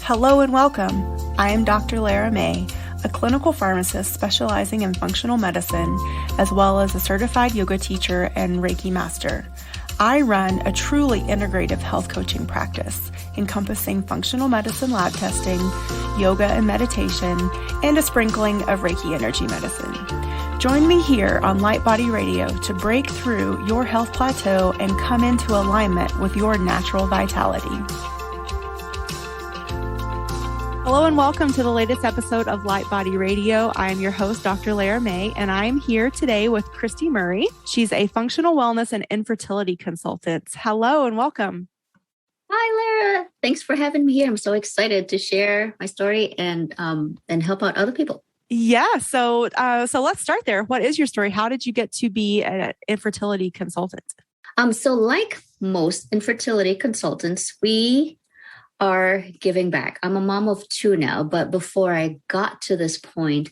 Hello and welcome. I am Dr. Lara May, a clinical pharmacist specializing in functional medicine, as well as a certified yoga teacher and Reiki master. I run a truly integrative health coaching practice encompassing functional medicine lab testing, yoga and meditation, and a sprinkling of Reiki energy medicine. Join me here on Light Body Radio to break through your health plateau and come into alignment with your natural vitality. Hello and welcome to the latest episode of Light Body Radio. I am your host, Dr. Lara May, and I'm here today with Cristy Murray. She's a functional wellness and infertility consultant. Hello and welcome. Hi, Lara. Thanks for having me here. I'm so excited to share my story and help out other people. Yeah. So let's start there. What is your story? How did you get to be an infertility consultant? So like most infertility consultants, we are giving back. I'm a mom of two now, but before I got to this point,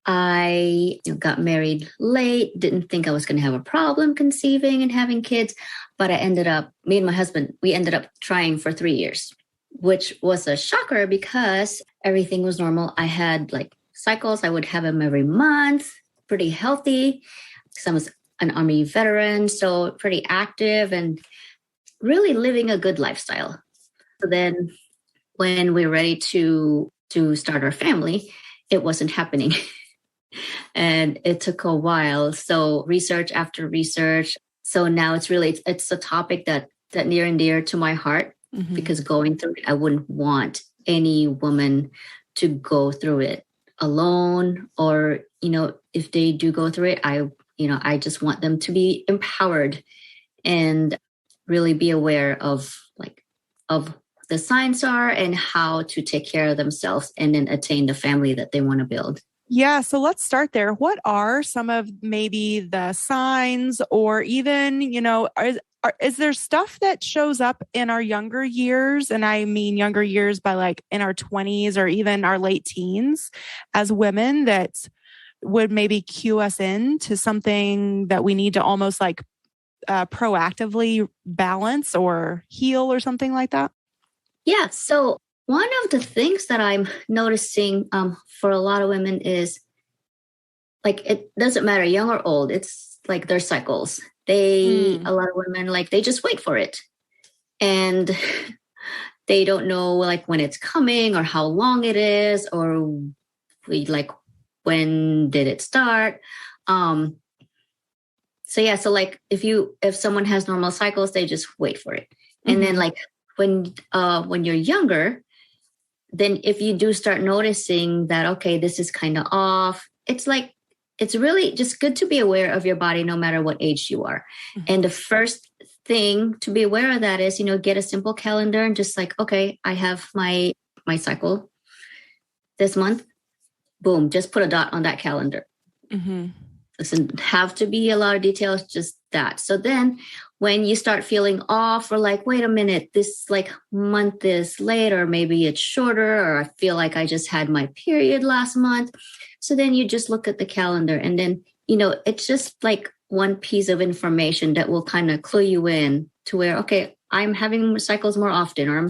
I got married late, didn't think I was going to have a problem conceiving and having kids, but me and my husband, we ended up trying for 3 years, which was a shocker because everything was normal. I had cycles. I would have them every month, pretty healthy. I was an Army veteran, so pretty active and really living a good lifestyle. So then when we were ready to start our family, it wasn't happening. And it took a while. So research after research. So now it's a topic that near and dear to my heart, because going through it, I wouldn't want any woman to go through it alone, or, if they do go through it, I just want them to be empowered and really be aware of the signs are and how to take care of themselves and then attain the family that they want to build. Yeah. So let's start there. What are some of maybe the signs, or even, is there stuff that shows up in our younger years? And I mean younger years by in our 20s or even our late teens as women that would maybe cue us into something that we need to almost proactively balance or heal or something like that? Yeah. So one of the things that I'm noticing for a lot of women is it doesn't matter, young or old, it's their cycles. A lot of women, they just wait for it. And they don't know when it's coming or how long it is, or when did it start? So if someone has normal cycles, they just wait for it. And then when you're younger, then if you do start noticing that, okay, this is kind of off, it's really just good to be aware of your body no matter what age you are. And the first thing to be aware of that is, get a simple calendar and just okay, I have my cycle this month. Boom, just put a dot on that calendar. Doesn't have to be a lot of details, just that. So then when you start feeling off, or wait a minute, this month is late, or maybe it's shorter, or I feel like I just had my period last month. So then you just look at the calendar, and then, it's just one piece of information that will kind of clue you in to where, okay, I'm having cycles more often, or I'm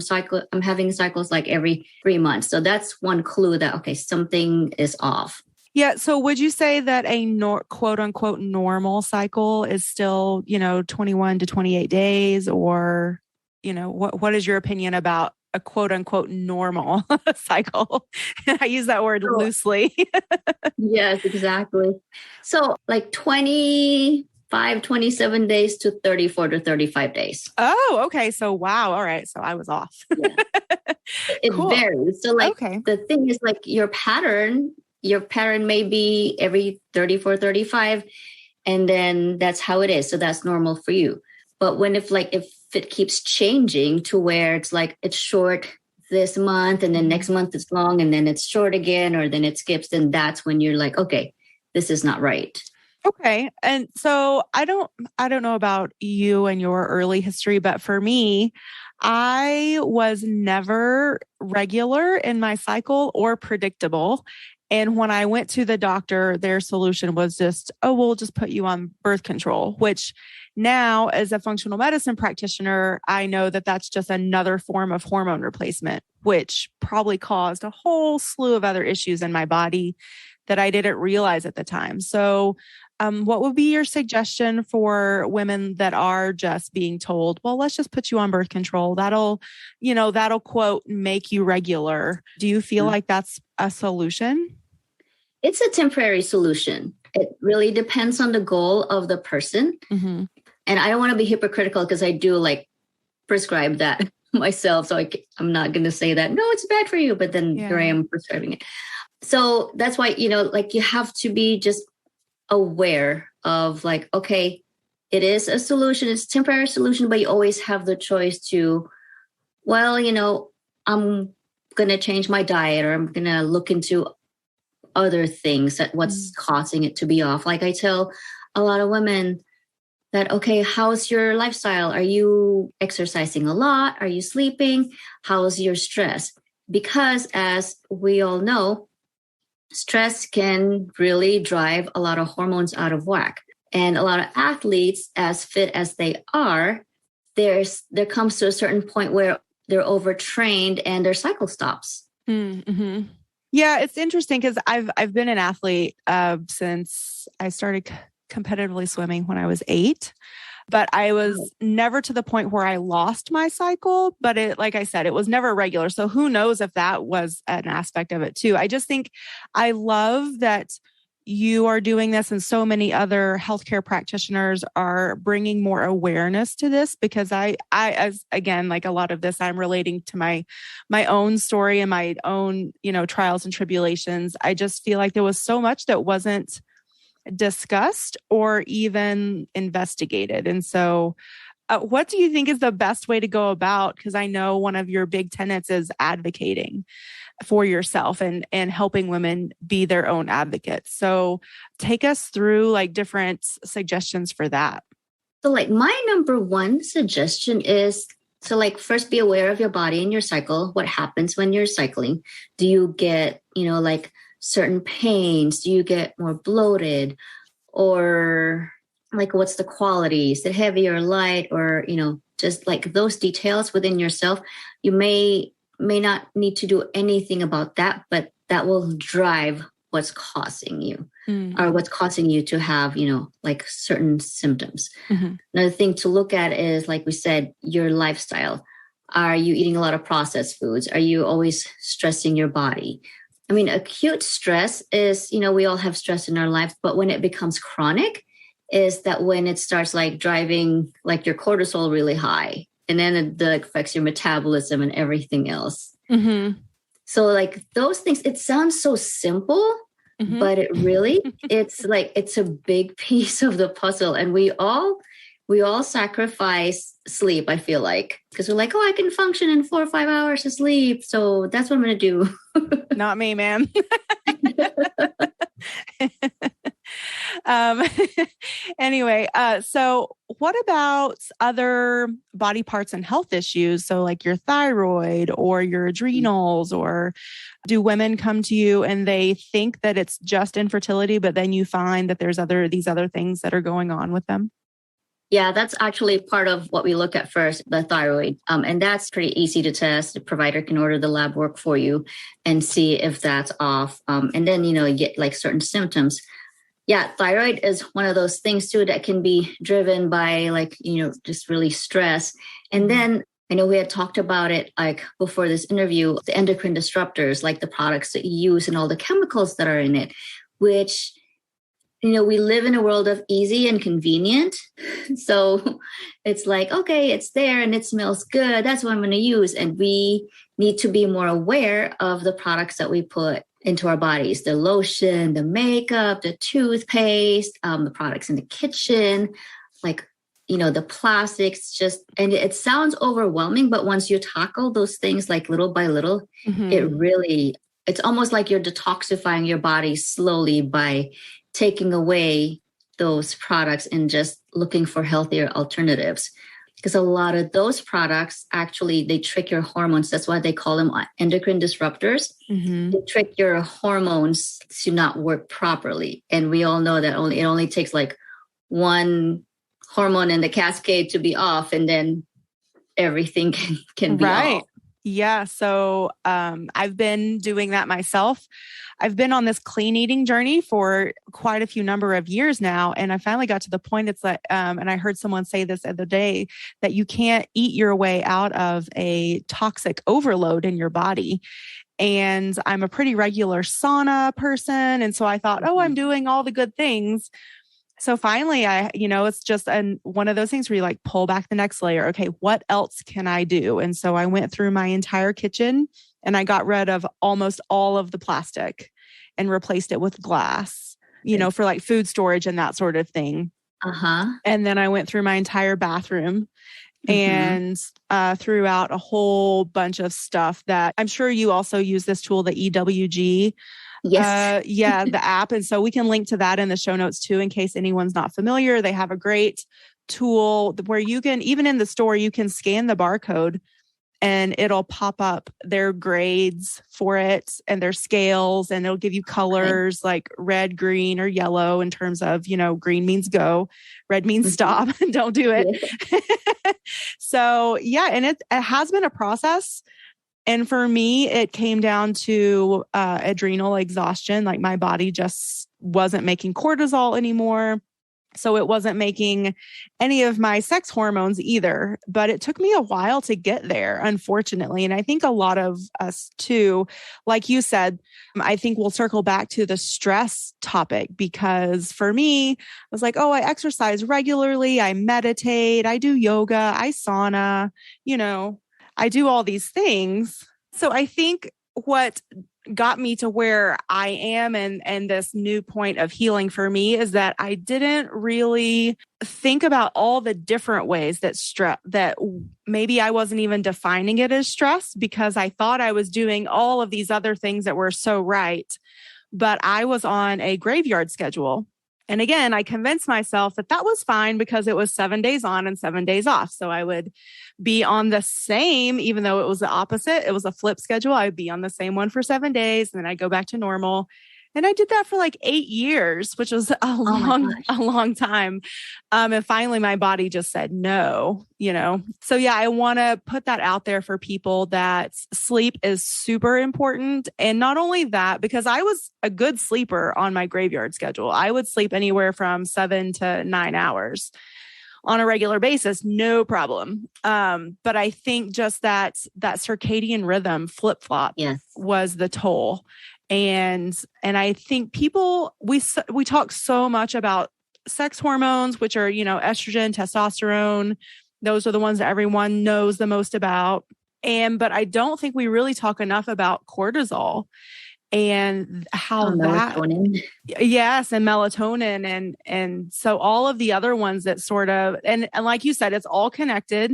having cycles every 3 months. So that's one clue that, okay, something is off. Yeah. So would you say that a quote unquote normal cycle is still, 21 to 28 days, or, what is your opinion about a quote unquote normal cycle? I use that word loosely. Yes, exactly. So 27 days to 34 to 35 days. Oh, okay. So, wow. All right. So I was off. Yeah. It varies. So okay. The thing is your pattern may be every 34, 35, and then that's how it is. So that's normal for you. But if it keeps changing to where it's short this month, and then next month it's long, and then it's short again, or then it skips, then that's when you're okay, this is not right. Okay. And so I don't know about you and your early history, but for me, I was never regular in my cycle or predictable. And when I went to the doctor, their solution was just, oh, we'll just put you on birth control, which now as a functional medicine practitioner, I know that that's just another form of hormone replacement, which probably caused a whole slew of other issues in my body that I didn't realize at the time. So what would be your suggestion for women that are just being told, well, let's just put you on birth control. That'll quote, make you regular. Do you feel like that's a solution? It's a temporary solution. It really depends on the goal of the person. Mm-hmm. And I don't want to be hypocritical because I do prescribe that myself. So I'm not going to say that, no, it's bad for you. But then here I am prescribing it. So that's why, you have to be just aware of okay, it is a solution. It's a temporary solution, but you always have the choice to, well, I'm going to change my diet, or I'm going to look into other things that what's causing it to be off. Like I tell a lot of women that, okay, how's your lifestyle? Are you exercising a lot? Are you sleeping? How's your stress? Because as we all know, stress can really drive a lot of hormones out of whack. And a lot of athletes, as fit as they are, there comes to a certain point where they're overtrained and their cycle stops. Mm-hmm. Yeah, it's interesting because I've been an athlete since I started competitively swimming when I was 8. But I was never to the point where I lost my cycle. But like I said, it was never regular. So who knows if that was an aspect of it too. I just think I love that you are doing this, and so many other healthcare practitioners are bringing more awareness to this, because I as again, like a lot of this, I'm relating to my own story and my own, trials and tribulations. I just feel like there was so much that wasn't discussed or even investigated. And so what do you think is the best way to go about? Because I know one of your big tenets is advocating for yourself and helping women be their own advocates. So take us through different suggestions for that. So my number one suggestion is to first be aware of your body and your cycle. What happens when you're cycling? Do you get, certain pains? Do you get more bloated? Or what's the quality? Is it heavy or light? Or, just those details within yourself. You may not need to do anything about that, but that will drive what's causing you or what's causing you to have, certain symptoms. Mm-hmm. Another thing to look at is, like we said, your lifestyle. Are you eating a lot of processed foods? Are you always stressing your body? I mean, acute stress is, we all have stress in our life, but when it becomes chronic is that when it starts driving your cortisol really high, and then it affects your metabolism and everything else. Mm-hmm. So those things, it sounds so simple, mm-hmm. but it really, it's a big piece of the puzzle. And we all sacrifice sleep, I feel like, because we're like, oh, I can function in 4 or 5 hours of sleep. So that's what I'm going to do. Not me, man. Anyway, so what about other body parts and health issues? So your thyroid or your adrenals, or do women come to you and they think that it's just infertility, but then you find that there's these other things that are going on with them? Yeah, that's actually part of what we look at first, the thyroid. And that's pretty easy to test. The provider can order the lab work for you and see if that's off. And then, you get certain symptoms. Yeah, thyroid is one of those things too that can be driven by just really stress. And then I know we had talked about it before this interview, the endocrine disruptors, the products that you use and all the chemicals that are in it, which we live in a world of easy and convenient. So it's okay, it's there and it smells good. That's what I'm going to use. And we need to be more aware of the products that we put into our bodies, the lotion, the makeup, the toothpaste, the products in the kitchen, the plastics, and it sounds overwhelming, but once you tackle those things little by little, mm-hmm. It's almost like you're detoxifying your body slowly by taking away those products and just looking for healthier alternatives. because a lot of those products actually, they trick your hormones. That's why they call them endocrine disruptors. Mm-hmm. They trick your hormones to not work properly. And we all know that it only takes like one hormone in the cascade to be off, and then everything can be off. Yeah. So I've been doing that myself. I've been on this clean eating journey for quite a few number of years now. And I finally got to the point it's like, and I heard someone say this the other day, that you can't eat your way out of a toxic overload in your body. And I'm a pretty regular sauna person. And so I thought, I'm doing all the good things. So finally, it's just one of those things where you like pull back the next layer. Okay, what else can I do? And so I went through my entire kitchen and I got rid of almost all of the plastic and replaced it with glass, for like food storage and that sort of thing. And then I went through my entire bathroom and threw out a whole bunch of stuff that I'm sure you also use this tool, the EWG. Yes. The app. And so we can link to that in the show notes too, in case anyone's not familiar. They have a great tool where you can, even in the store, you can scan the barcode and it'll pop up their grades for it and their scales, and it'll give you colors like red, green, or yellow in terms of, green means go, red means stop, don't do it. So and it has been a process. And for me, it came down to adrenal exhaustion. Like my body just wasn't making cortisol anymore. So it wasn't making any of my sex hormones either. But it took me a while to get there, unfortunately. And I think a lot of us too, like you said, I think we'll circle back to the stress topic, because for me, I was like, I exercise regularly. I meditate. I do yoga. I sauna, I do all these things. So I think what got me to where I am and this new point of healing for me is that I didn't really think about all the different ways that maybe I wasn't even defining it as stress, because I thought I was doing all of these other things that were so right. But I was on a graveyard schedule. And again, I convinced myself that was fine because it was 7 days on and 7 days off. So I would be on the same, even though it was the opposite, it was a flip schedule. I would be on the same one for 7 days and then I'd go back to normal. And I did that for like 8 years, which was a long time. And finally my body just said no, So I want to put that out there for people that sleep is super important. And not only that, because I was a good sleeper on my graveyard schedule. I would sleep anywhere from 7 to 9 hours on a regular basis, no problem. But I think just that circadian rhythm flip-flop was the toll. And I think people, we talk so much about sex hormones, which are, estrogen, testosterone. Those are the ones that everyone knows the most about. But I don't think we really talk enough about cortisol and how melatonin. Yes. And melatonin. And so all of the other ones that sort of, and like you said, it's all connected.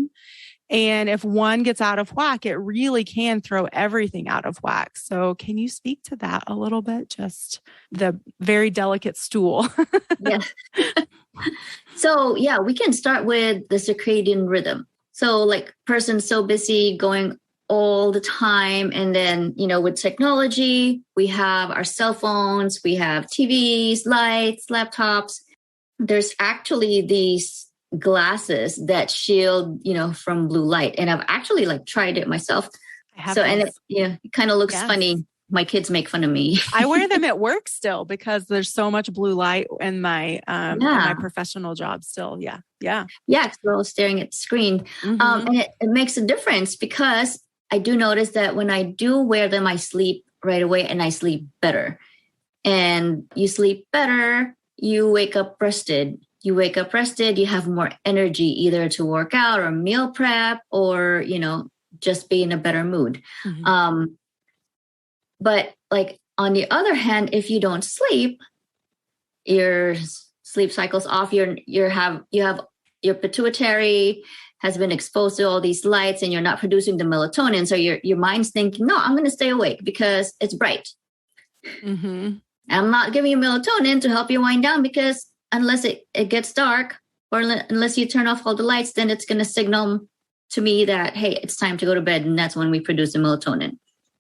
And if one gets out of whack, it really can throw everything out of whack. So can you speak to that a little bit? Just the very delicate stool. Yeah. So we can start with the circadian rhythm. So like person's so busy going all the time. And then, with technology, we have our cell phones, we have TVs, lights, laptops. There's actually these glasses that shield, from blue light. And I've actually tried it myself. And it kind of looks funny. My kids make fun of me. I wear them at work still because there's so much blue light in my in my professional job still. Yeah. Because we're all staring at the screen. And it makes a difference because I do notice that when I do wear them, I sleep right away and I sleep better. And you sleep better, you wake up rested. You have more energy either to work out or meal prep or, just be in a better mood. But on the other hand, if you don't sleep, your sleep cycle's off. You have your pituitary has been exposed to all these lights and you're not producing the melatonin. So your mind's thinking, no, I'm going to stay awake because it's bright. I'm not giving you melatonin to help you wind down because unless it gets dark, or unless you turn off all the lights, then it's going to signal to me that, hey, it's time to go to bed. And that's when we produce the melatonin.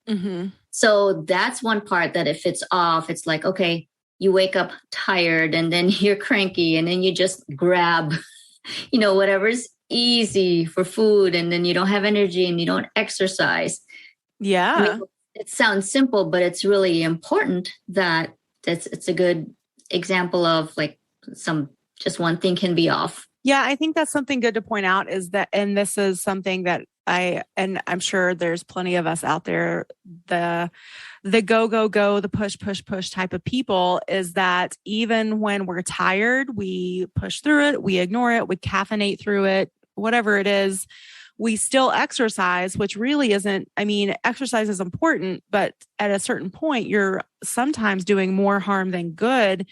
Mm-hmm. So that's one part that if it's off, it's like, okay, you wake up tired and then you're cranky and then you just grab, whatever's easy for food, and then you don't have energy and you don't exercise. Yeah. I mean, it sounds simple, but it's really important that it's a good example of like just one thing can be off. Yeah, I think that's something good to point out is that, and this is something that and I'm sure there's plenty of us out there, the go, go, go, the push, push, push type of people, is that even when we're tired, we push through it, we ignore it, we caffeinate through it, whatever it is, we still exercise, which really isn't, exercise is important, but at a certain point, you're sometimes doing more harm than good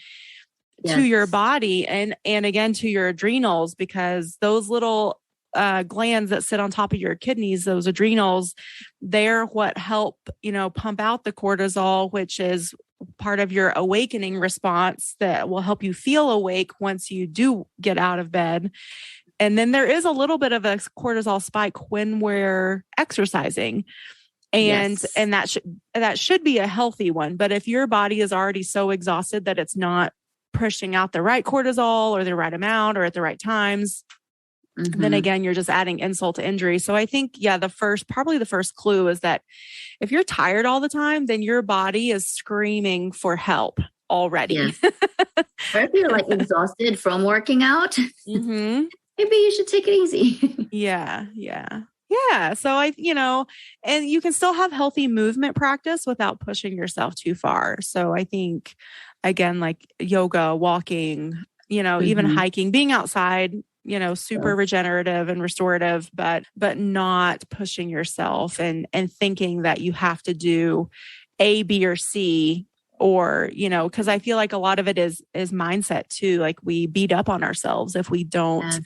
to your body and again, to your adrenals, because those little glands that sit on top of your kidneys, those adrenals, they're what help, pump out the cortisol, which is part of your awakening response that will help you feel awake once you do get out of bed. And then there is a little bit of a cortisol spike when we're exercising. And that should be a healthy one. But if your body is already so exhausted that it's not pushing out the right cortisol or the right amount or at the right times, then again, you're just adding insult to injury. So I think, probably the first clue is that if you're tired all the time, then your body is screaming for help already. Yes. Or if you're like exhausted from working out, maybe you should take it easy. Yeah. So and you can still have healthy movement practice without pushing yourself too far. So I think, again, like yoga, walking, even hiking, being outside, super regenerative and restorative, but not pushing yourself and thinking that you have to do A, B, or C, or, because I feel like a lot of it is mindset too. Like we beat up on ourselves if we don't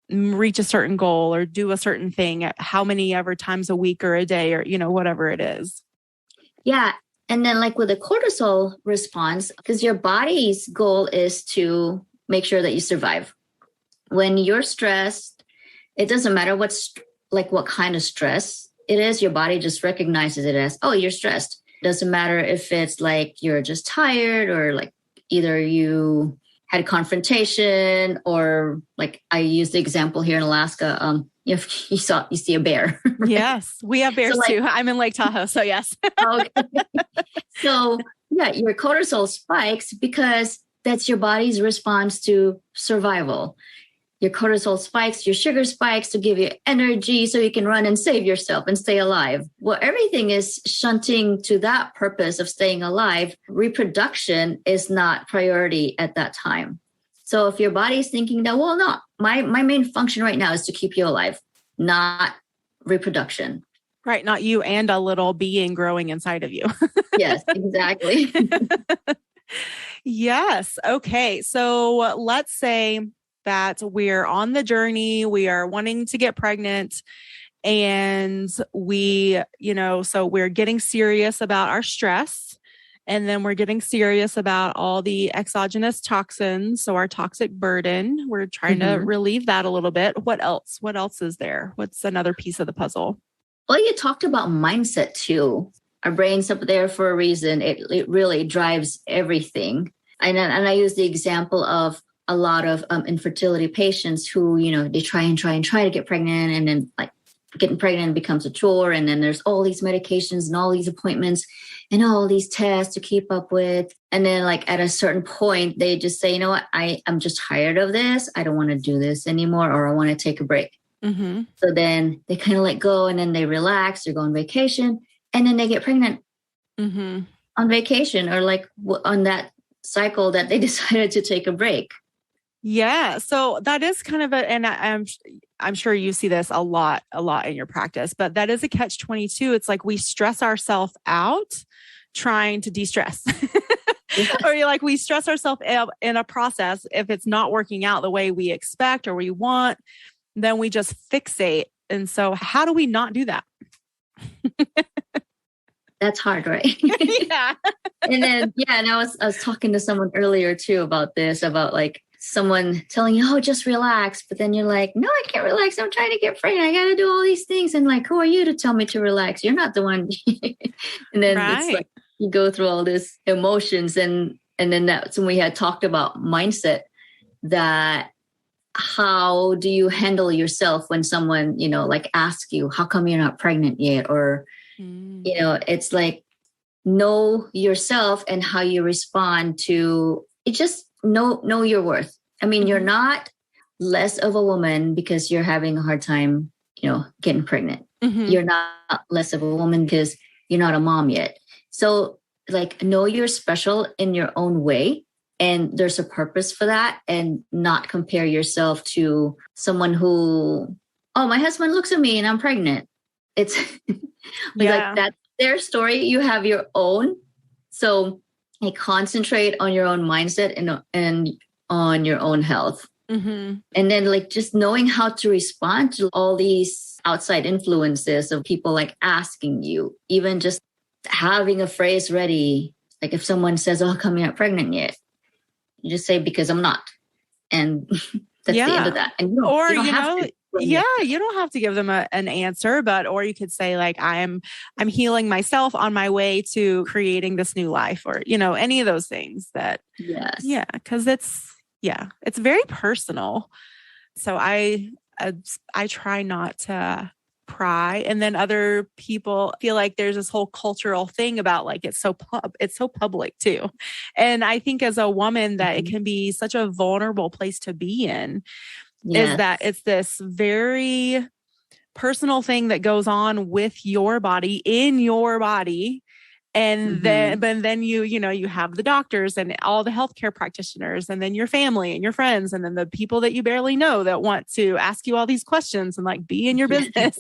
reach a certain goal or do a certain thing how many ever times a week or a day or, whatever it is. Yeah. And then like with the cortisol response, because your body's goal is to make sure that you survive. When you're stressed, it doesn't matter what kind of stress it is. Your body just recognizes it as, oh, you're stressed. It doesn't matter if it's like you're just tired or like either you had a confrontation or like I use the example here in Alaska. You see a bear. Right? Yes, we have bears too. I'm in Lake Tahoe, so yes. Okay. So yeah, your cortisol spikes because that's your body's response to survival. Your cortisol spikes, your sugar spikes to give you energy so you can run and save yourself and stay alive. Well, everything is shunting to that purpose of staying alive. Reproduction is not priority at that time. So if your body is thinking that, well, no, my main function right now is to keep you alive, not reproduction. Right. Not you and a little being growing inside of you. Yes, exactly. Yes. Okay. So let's say that we're on the journey, we are wanting to get pregnant, and we, so we're getting serious about our stress, and then we're getting serious about all the exogenous toxins. So our toxic burden, we're trying to relieve that a little bit. What else? What else is there? What's another piece of the puzzle? Well, you talked about mindset too. Our brain's up there for a reason. It really drives everything. And I use the example of a lot of infertility patients who, they try to get pregnant, and then like getting pregnant becomes a chore. And then there's all these medications and all these appointments and all these tests to keep up with. And then like at a certain point, they just say, you know what, I'm just tired of this. I don't want to do this anymore, or I want to take a break. So then they kind of let go, and then they relax or go on vacation, and then they get pregnant on vacation, or like on that cycle that they decided to take a break. Yeah. So that is kind of and I'm sure you see this a lot in your practice, but that is a catch-22. It's like we stress ourselves out trying to de-stress. Or like we stress ourselves in a process. If it's not working out the way we expect or we want, then we just fixate. And so how do we not do that? That's hard, right? Yeah. And then, and I was talking to someone earlier too about this, about like someone telling you, oh, just relax. But then you're like, no, I can't relax. I'm trying to get pregnant. I got to do all these things. And like, who are you to tell me to relax? You're not the one. And then it's like you go through all these emotions. And then that's when we had talked about mindset, that how do you handle yourself when someone, like asks you, how come you're not pregnant yet? Or, it's like, know yourself and how you respond to it. Just know your worth. I mean, you're not less of a woman because you're having a hard time, getting pregnant. You're not less of a woman because you're not a mom yet. So like, know you're special in your own way. And there's a purpose for that, and not compare yourself to someone who, oh, my husband looks at me and I'm pregnant. It's like that's their story. You have your own. So concentrate on your own mindset and on your own health. And then like just knowing how to respond to all these outside influences of people like asking you, even just having a phrase ready. Like if someone says, oh, come here, not pregnant yet? You just say, because I'm not. And that's the end of that. And you don't have to give them an answer, or you could say like, I'm healing myself on my way to creating this new life, or, any of those things that, cause it's very personal. So I try not to pry. And then other people feel like there's this whole cultural thing about like, it's so public too. And I think as a woman that it can be such a vulnerable place to be in, is that it's this very personal thing that goes on with your body, in your body. And then you have the doctors and all the healthcare practitioners, and then your family and your friends, and then the people that you barely know that want to ask you all these questions and like be in your business.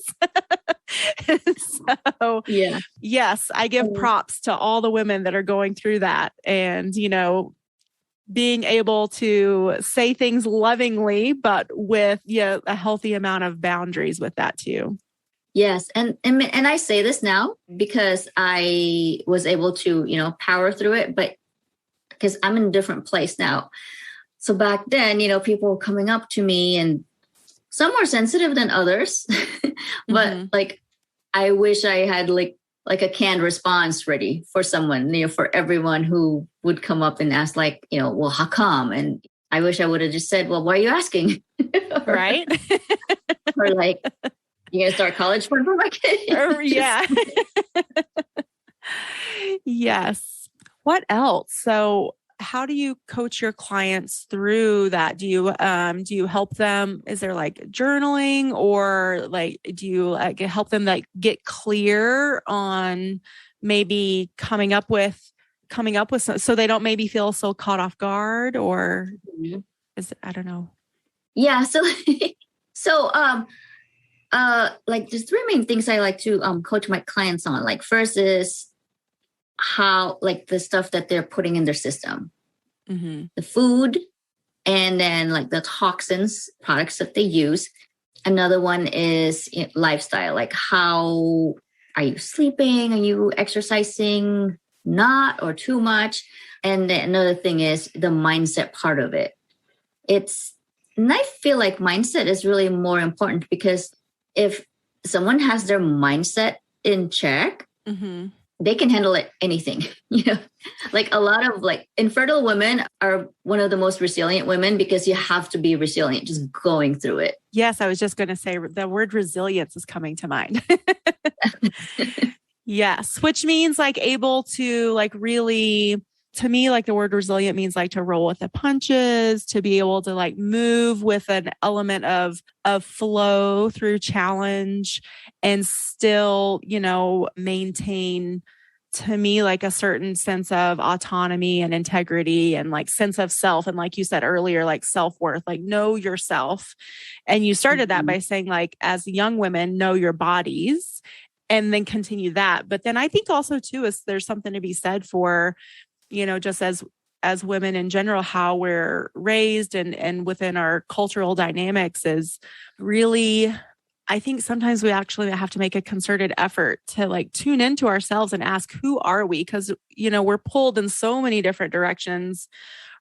So yes, I give props to all the women that are going through that, and, being able to say things lovingly, but with a healthy amount of boundaries with that too. Yes. And I say this now because I was able to, power through it, but because I'm in a different place now. So back then, people were coming up to me, and some more sensitive than others, but like, I wish I had like a canned response ready for someone, for everyone who would come up and ask like, well, how come? And I wish I would have just said, well, why are you asking? Right. Or like, you gonna start college fund for my kid? Yeah. Yes. What else? So how do you coach your clients through that? Do you help them? Is there like journaling, or like, do you help them like get clear on maybe coming up with so they don't maybe feel so caught off guard, or I don't know. Yeah. So, like there's three main things I like to coach my clients on. Like first is how like the stuff that they're putting in their system, the food, and then like the toxins, products that they use. Another one is lifestyle, like how are you sleeping? Are you exercising not or too much? And then another thing is the mindset part of it. And I feel like mindset is really more important, because if someone has their mindset in check, they can handle anything, like a lot of like infertile women are one of the most resilient women, because you have to be resilient just going through it. Yes. I was just going to say the word resilience is coming to mind. Yes. Which means like able to like really, to me, like the word resilient means like to roll with the punches, to be able to like move with an element of flow through challenge, and still, maintain, to me, like a certain sense of autonomy and integrity and like sense of self. And like you said earlier, like self-worth, like know yourself. And you started that by saying like, as young women, know your bodies, and then continue that. But then I think also too, is there's something to be said for, just as women in general, how we're raised and within our cultural dynamics is really, I think sometimes we actually have to make a concerted effort to like tune into ourselves and ask, who are we? Because, we're pulled in so many different directions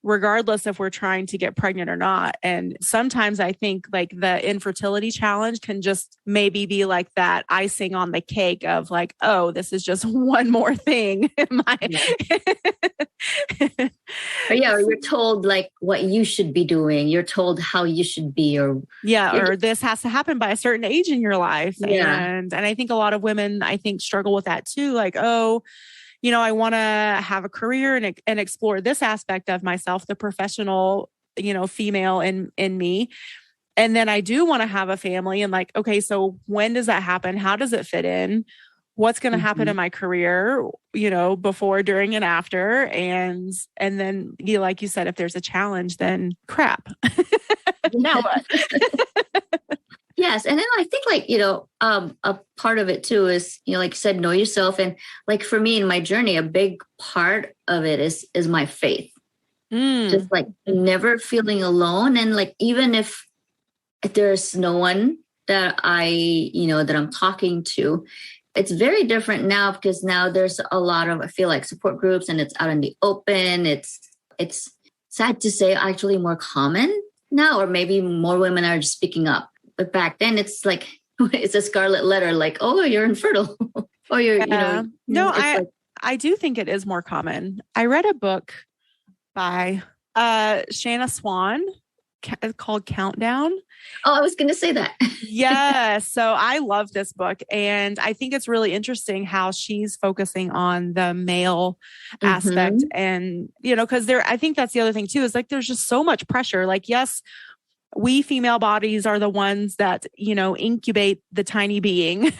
regardless if we're trying to get pregnant or not. And sometimes I think like the infertility challenge can just maybe be like that icing on the cake of like, oh, this is just one more thing in my. Or you're told like what you should be doing. You're told how you should be, or this has to happen by a certain age in your life. Yeah. And I think a lot of women, I think, struggle with that too. Like, oh, I want to have a career and explore this aspect of myself, the professional, female in me. And then I do want to have a family, and like, okay, so when does that happen? How does it fit in? What's going to happen in my career, before, during, and after? And then, like you said, if there's a challenge, then crap. Now what? Yes. And then I think like, a part of it too is, like you said, know yourself. And like for me in my journey, a big part of it is my faith. Just like never feeling alone. And like, even if there's no one that that I'm talking to, it's very different now because now there's a lot of, I feel like, support groups, and it's out in the open. It's sad to say actually more common now, or maybe more women are just speaking up. But back then it's like, it's a scarlet letter, like, oh, you're infertile. Or you're, No, I do think it is more common. I read a book by Shanna Swan called Countdown. Oh, I was going to say that. Yeah. So I love this book. And I think it's really interesting how she's focusing on the male aspect. And, because I think that's the other thing too, is like, there's just so much pressure. Like, yes, we female bodies are the ones that, incubate the tiny being.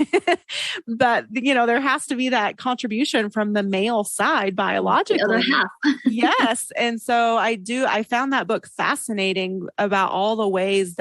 But, there has to be that contribution from the male side biologically. The other half. Yes. And so I found that book fascinating about all the ways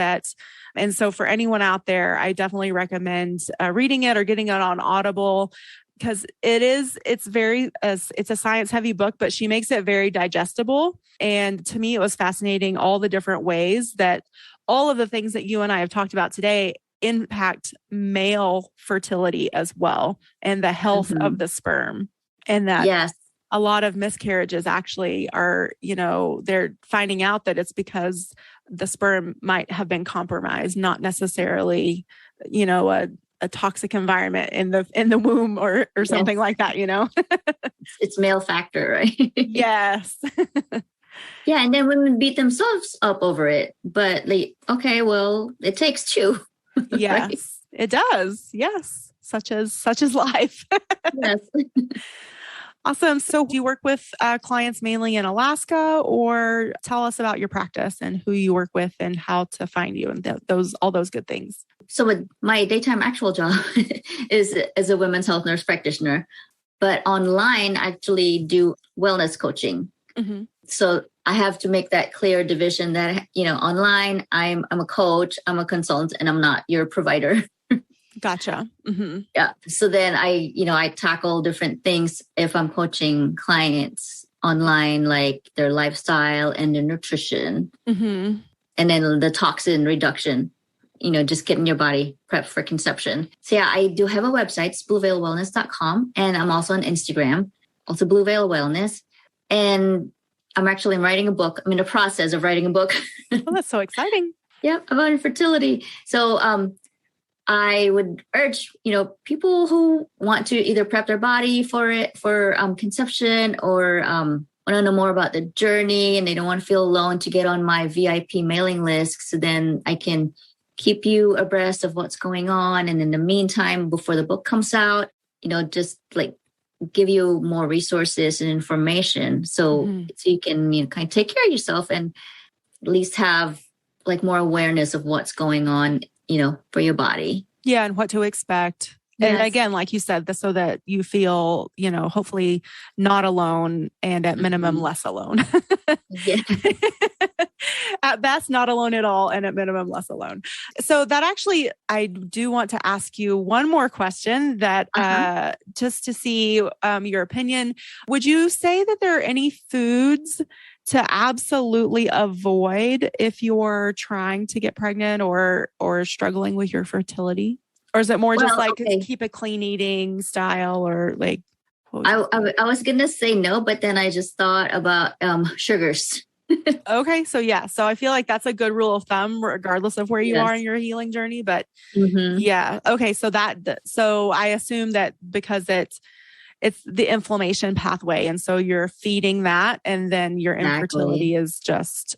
and so for anyone out there, I definitely recommend reading it or getting it on Audible. Because it's a science heavy book, but she makes it very digestible. And to me, it was fascinating all the different ways that all of the things that you and I have talked about today impact male fertility as well, and the health of the sperm. And that a lot of miscarriages actually are, they're finding out that it's because the sperm might have been compromised, not necessarily, a toxic environment in the womb or something like that, It's male factor, right? Yes. Yeah. And then women beat themselves up over it, but okay, well, it takes two. Yes, right? It does. Yes. Such as life. Yes. Awesome. So do you work with clients mainly in Alaska, or tell us about your practice and who you work with and how to find you and all those good things? So with my daytime actual job is as a women's health nurse practitioner, but online I actually do wellness coaching. So I have to make that clear division that, online I'm a coach, I'm a consultant, and I'm not your provider. Gotcha. Yeah. So then I tackle different things if I'm coaching clients online, like their lifestyle and their nutrition, and then the toxin reduction, just getting your body prepped for conception. So yeah, I do have a website, it's blueveilwellness.com. And I'm also on Instagram, also Blue Veil Wellness. And I'm writing a book. I'm in the process of writing a book. Oh, that's so exciting. Yeah, about infertility. So I would urge, people who want to either prep their body for conception, or want to know more about the journey and they don't want to feel alone, to get on my VIP mailing list. So then I can keep you abreast of what's going on. And in the meantime, before the book comes out, just like give you more resources and information. So you can kind of take care of yourself and at least have like more awareness of what's going on, for your body. Yeah. And what to expect. Yes. And again, like you said, so that you feel, hopefully not alone, and at minimum less alone. Yeah. At best, not alone at all, and at minimum less alone. So that actually, I do want to ask you one more question that just to see your opinion. Would you say that there are any foods to absolutely avoid if you're trying to get pregnant or struggling with your fertility? Or is it more just like keep a clean eating style, or like? I was going to say no, but then I just thought about sugars. Okay. So yeah. So I feel like that's a good rule of thumb, regardless of where you are in Yes. your healing journey. But Mm-hmm. yeah. Okay. So I assume that because it's the inflammation pathway. And so you're feeding that, and then your Exactly. infertility is just,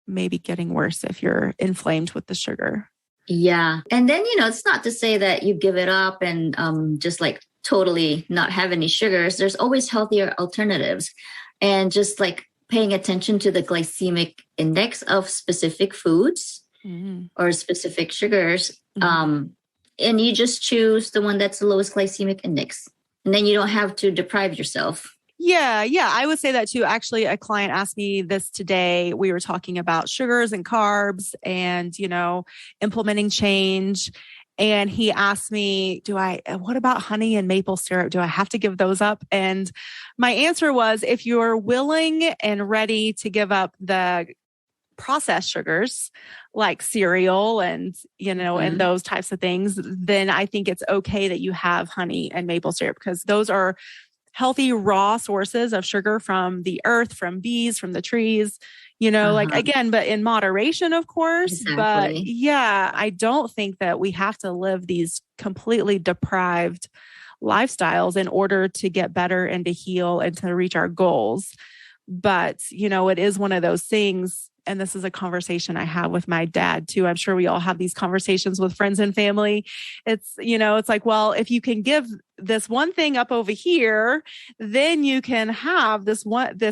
maybe getting worse if you're inflamed with the sugar. Yeah. And then, it's not to say that you give it up and just like totally not have any sugars. There's always healthier alternatives. And just like paying attention to the glycemic index of specific foods Mm-hmm. or specific sugars. Mm-hmm. And you just choose the one that's the lowest glycemic index. And then you don't have to deprive yourself. Yeah, I would say that too. Actually, a client asked me this today. We were talking about sugars and carbs and, implementing change. And he asked me, what about honey and maple syrup? Do I have to give those up? And my answer was, if you're willing and ready to give up the processed sugars like cereal and, and those types of things, then I think it's okay that you have honey and maple syrup, because those are healthy raw sources of sugar from the earth, from bees, from the trees, like again, but in moderation, of course. Exactly. But yeah, I don't think that we have to live these completely deprived lifestyles in order to get better and to heal and to reach our goals. But, it is one of those things. And this is a conversation I have with my dad too. I'm sure we all have these conversations with friends and family. It's, it's like, well, if you can give this one thing up over here, then you can have this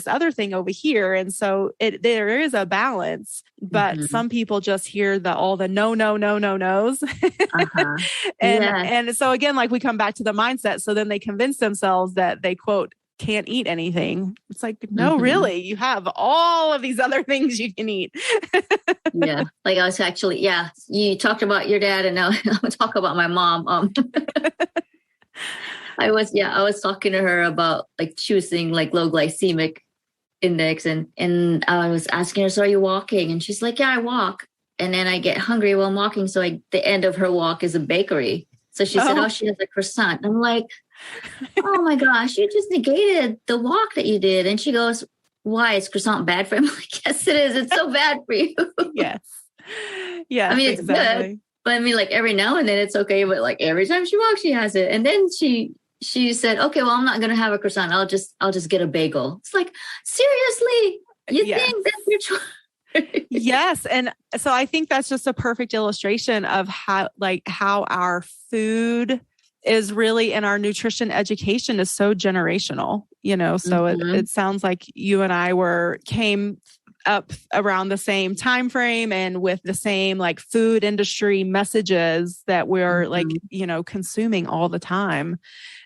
other thing over here. And so there is a balance, but some people just hear all the no, no's. And so again, like we come back to the mindset. So then they convince themselves that they quote, can't eat anything. It's like, no, really, you have all of these other things you can eat. Yeah. Like I was actually, you talked about your dad, and now I'm going to talk about my mom. I was talking to her about like choosing like low glycemic index, and I was asking her, so are you walking? And she's like, yeah, I walk. And then I get hungry while I'm walking. So the end of her walk is a bakery. So she said, she has a croissant. I'm like, oh my gosh, you just negated the walk that you did. And she goes, why? Is croissant bad for him? I'm like, yes, it is. It's so bad for you. Yes. Yeah. I mean, it's good, but I mean, like every now and then it's okay. But like every time she walks, she has it. And then she said, okay, well, I'm not going to have a croissant. I'll just get a bagel. It's like, seriously, you think that's your choice? Yes. And so I think that's just a perfect illustration of how our food is really, and our nutrition education is so generational, so it sounds like you and I came up around the same time frame and with the same like food industry messages that we're consuming all the time.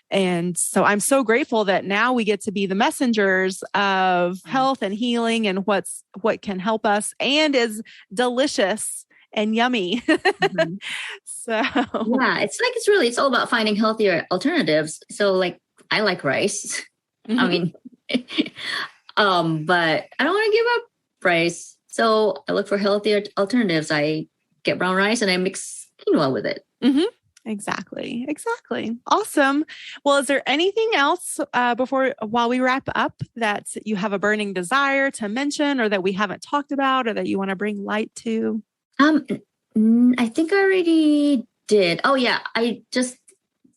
And so I'm so grateful that now we get to be the messengers of health and healing and what can help us and is delicious and yummy. So yeah, it's all about finding healthier alternatives. So like I like rice. I mean, but I don't want to give up rice. So I look for healthier alternatives. I get brown rice and I mix quinoa with it. Exactly. Awesome. Well, is there anything else while we wrap up that you have a burning desire to mention, or that we haven't talked about, or that you want to bring light to? I think I already did. Oh yeah.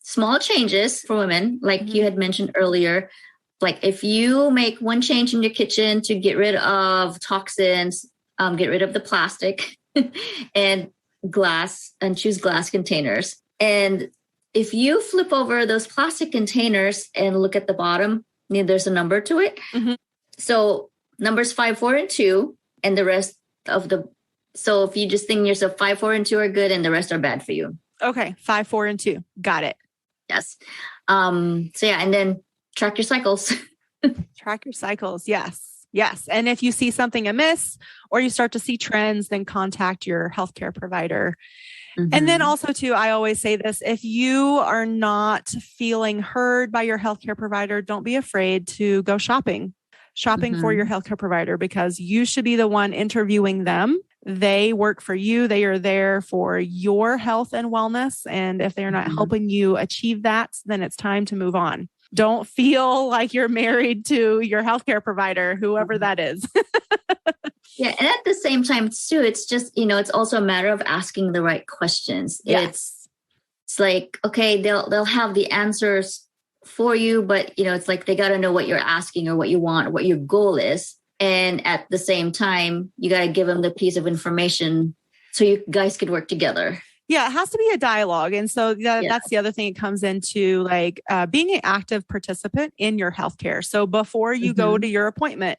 Small changes for women, like you had mentioned earlier. Like if you make one change in your kitchen to get rid of toxins, get rid of the plastic and glass, and choose glass containers. And if you flip over those plastic containers and look at the bottom, there's a number to it. So numbers 5, 4, and 2, and the rest of so if you just think yourself 5, 4, and 2 are good and the rest are bad for you. Okay. 5, 4, and 2. Got it. Yes. So yeah, and then track your cycles. Track your cycles. Yes. And if you see something amiss or you start to see trends, then contact your healthcare provider. And then also too, I always say this, if you are not feeling heard by your healthcare provider, don't be afraid to go shopping for your healthcare provider, because you should be the one interviewing them. They work for you. They are there for your health and wellness. And if they're not helping you achieve that, then it's time to move on. Don't feel like you're married to your healthcare provider, whoever that is. Yeah. And at the same time too, it's just, it's also a matter of asking the right questions. Yes. It's like, okay, they'll have the answers for you, but it's like, they got to know what you're asking or what you want or what your goal is. And at the same time, you got to give them the piece of information so you guys could work together. Yeah, it has to be a dialogue. And so that's the other thing it comes into, like being an active participant in your healthcare. So before you go to your appointment,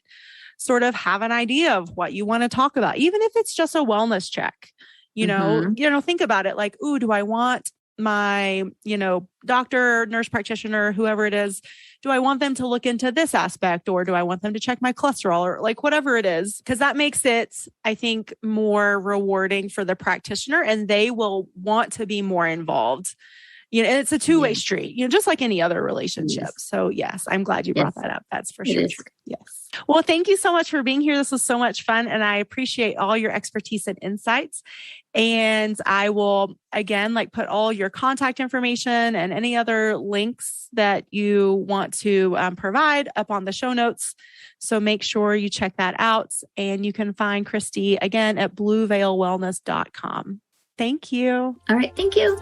sort of have an idea of what you want to talk about, even if it's just a wellness check. Think about it like, ooh, do I want my, doctor, nurse practitioner, whoever it is, do I want them to look into this aspect, or do I want them to check my cholesterol, or like whatever it is? Because that makes it, I think, more rewarding for the practitioner, and they will want to be more involved. And it's a two-way street, just like any other relationship. Yes. So yes, I'm glad you brought that up. That's for sure true. Yes. Well, thank you so much for being here. This was so much fun, and I appreciate all your expertise and insights. And I will, again, put all your contact information and any other links that you want to provide up on the show notes. So make sure you check that out. And you can find Cristy again at blueveilwellness.com. Thank you. All right. Thank you.